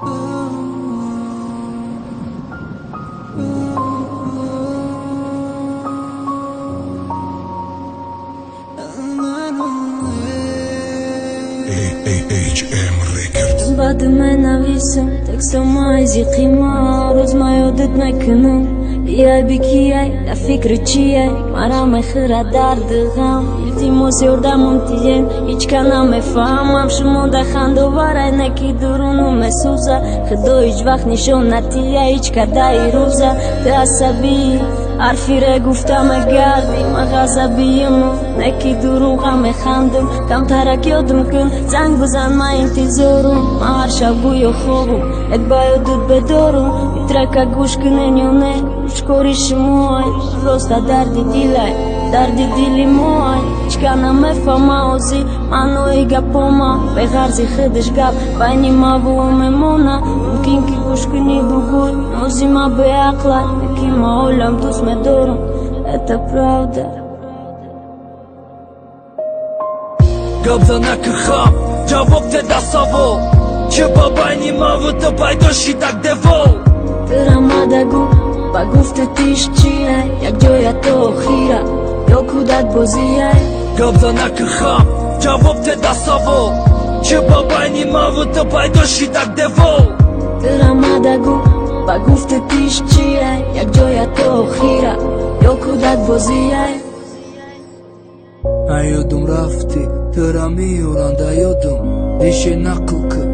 HM Records. Բադում են ավիսում, տեքստում այզի խիմար, ուզմայ օդետ նայքնում, իայ բիքիայ, դա ֆիկրը չիայ, մարամ է խրադար դղամ, իլտիմոս յորդամում տիեն, իչկանամ է ֆամ, ամշումոն դա խանդովար, այ նեկի դուրունում է սուզա, խդո իջվախ նիշոն նատիայ, իչկա դա իրուզա, դա ասաբի, Արֆիրը գուվտամ է գարդի, մաղազաբի յմում, նեկի դուրուղամ է խանդում, կամ թարակյոդում կն, ծանք բզան մային տիզորում, մահար շավգույո խողում, էդ բայո դուտ բեդորում, իտրակա գուշ կնենյոն է, ուշկորի շմոյ, ռոստա դարդի դիլայ, դարդի դիլի մոյ, չկանամ է ֆամաոզի, մանոյի գապոմա, բեղարզի խդշ գապ, բայնի մավում է մոնա, ումկինքի գուշ կնի բուգուր, նոզիմա բեակլա, նեկի մաոլամ դուս me dorun, это правда. Գաբզանա կխամ, ջավոք թե դասավով, չբաբայնի մավըտը բայդոշի դակ դևով Տրամադագու, բագուվտը տիշ չի այ, як ջոյա տոխիրա, յոքու դատ բոզի այ Գաբզանա կխամ, ջավոք թե դասավով, չբաբայնի մավըտը բայդոշի դակ դևով Տրամադագու, բագուվտը տիշ չի այ, як ջոյա տոխիրա, յոքու դատ բոզի այ Այոդում ռավտի, դրամի ուրանդայոդում, դիշեն ակլկը,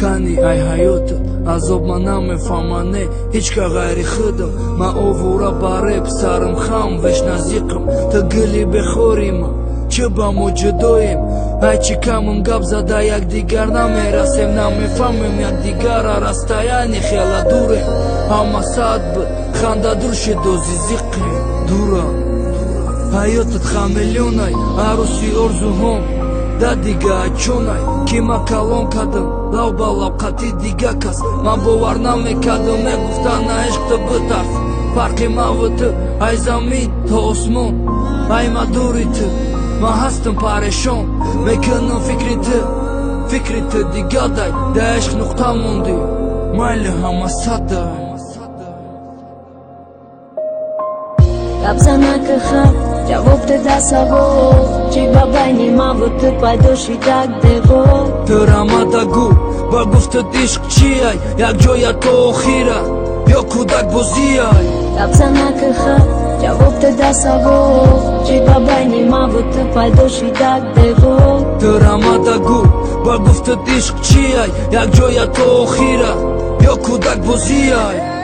կանի այ հայոտը, ազով մանամ է ֆամանե, իչկա ғայրի խդում, մա ով ուրա բարեպ, սարմ խամ, վեշնազիկım, թգլի բեխորիմը, չբամ ու ջդոյիմ, այ չիկամում գաբզադա як դիգարնամ էր, ասեմ նամ է ֆամեմ як դիգար արաստայանի խելա դուր եմ, համասատ բը, խանդադուր շեդոզի զիղկի, դուրա Հայոտըտ խամելյոն այ, արուսի օրզուհոմ, դա դիգա աչոն այ, կիմա կալոն կադմ, լավ բալավ կատի դիգա կաս, մամբովարնամ է կադմ է գուվտանա էշկ տը բտարվ, պարկ եմ ավըտը, այ զամին, թոսմոն, այ մադուրիթը, մահաստն պարեշոն, մեկնում ֆիկրիթը դիգա դայ, դա էշկ նուղտամոնդի, մայլը համասատը Կապզանակը խավ, ջավով թե դասավով, չի բաբայնի մավըտը պայդոշի դակ դևով Դրամադագու, բագուվտը դիշկ չի այ, як ջոյա տոխիրա, յոքու դակ բոզի այ Կապզանակը խավ, ջավով թե դասավով, չի բաբայնի մավըտը պայդոշի դակ դևով Դրամադագու, բագուվտը դիշկ չի այ, як ջոյա տոխիրա, յոքու դակ բոզի այ